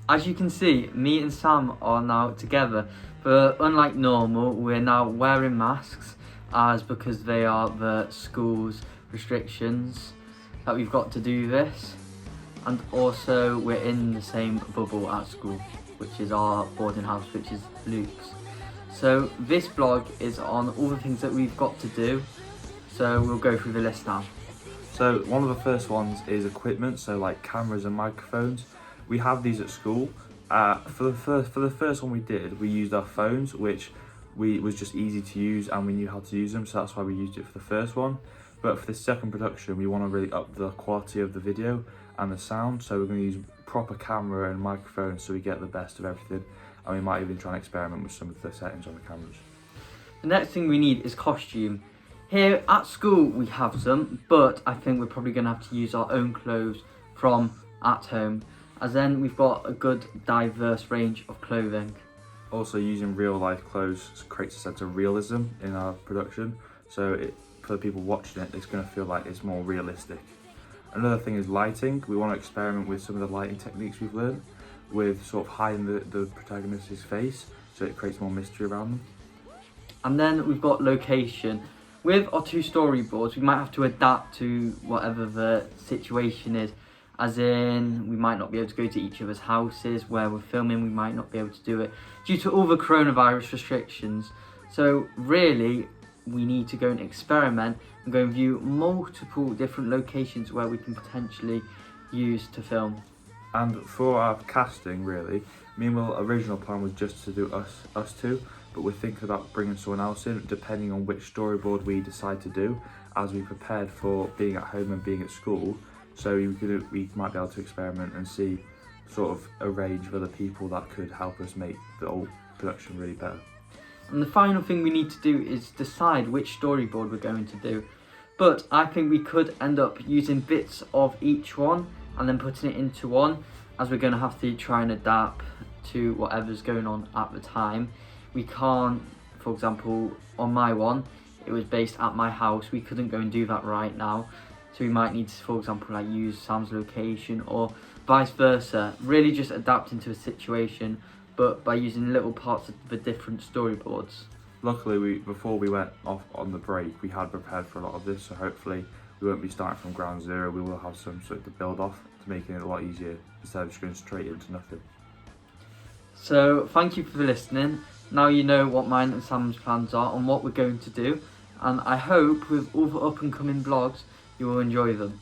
As you can see, me and Sam are now together, but unlike normal, we're now wearing masks because they are the school's restrictions that we've got to do this. And also we're in the same bubble at school, which is our boarding house, which is Luke's. So this vlog is on all the things that we've got to do. So we'll go through the list now. So one of the first ones is equipment, so like cameras and microphones. We have these at school. For the first one we did, we used our phones, which was just easy to use and we knew how to use them, so that's why we used it for the first one. But for the second production, we want to really up the quality of the video and the sound, so we're going to use proper camera and microphone so we get the best of everything, and we might even try and experiment with some of the settings on the cameras. The next thing we need is costume. Here at school we have some, but I think we're probably going to have to use our own clothes from at home, as then we've got a good diverse range of clothing. Also, using real life clothes creates a sense of realism in our production, so for the people watching it, it's going to feel like it's more realistic. Another thing is lighting. We want to experiment with some of the lighting techniques we've learned, with sort of hiding the protagonist's face, so it creates more mystery around them. And then we've got location. With our two storyboards, we might have to adapt to whatever the situation is. As in, we might not be able to go to each other's houses where we're filming, we might not be able to do it due to all the coronavirus restrictions. So really, we need to go and experiment and go and view multiple different locations where we can potentially use to film. And for our casting, really, me and Will's original plan was just to do us two, but we're thinking about bringing someone else in, depending on which storyboard we decide to do, as we prepared for being at home and being at school. So we might be able to experiment and see sort of a range of other people that could help us make the whole production really better. And the final thing we need to do is decide which storyboard we're going to do. But I think we could end up using bits of each one and then putting it into one, as we're going to have to try and adapt to whatever's going on at the time. We can't, for example, on my one, it was based at my house. We couldn't go and do that right now. So we might need to, for example, like use Sam's location or vice versa. Really just adapting to a situation, but by using little parts of the different storyboards. Luckily, before we went off on the break, we had prepared for a lot of this, so hopefully we won't be starting from ground zero. We will have some sort of to build off to make it a lot easier instead of just going straight into nothing. So thank you for listening. Now you know what mine and Sam's plans are and what we're going to do, and I hope with all the up and coming vlogs you will enjoy them.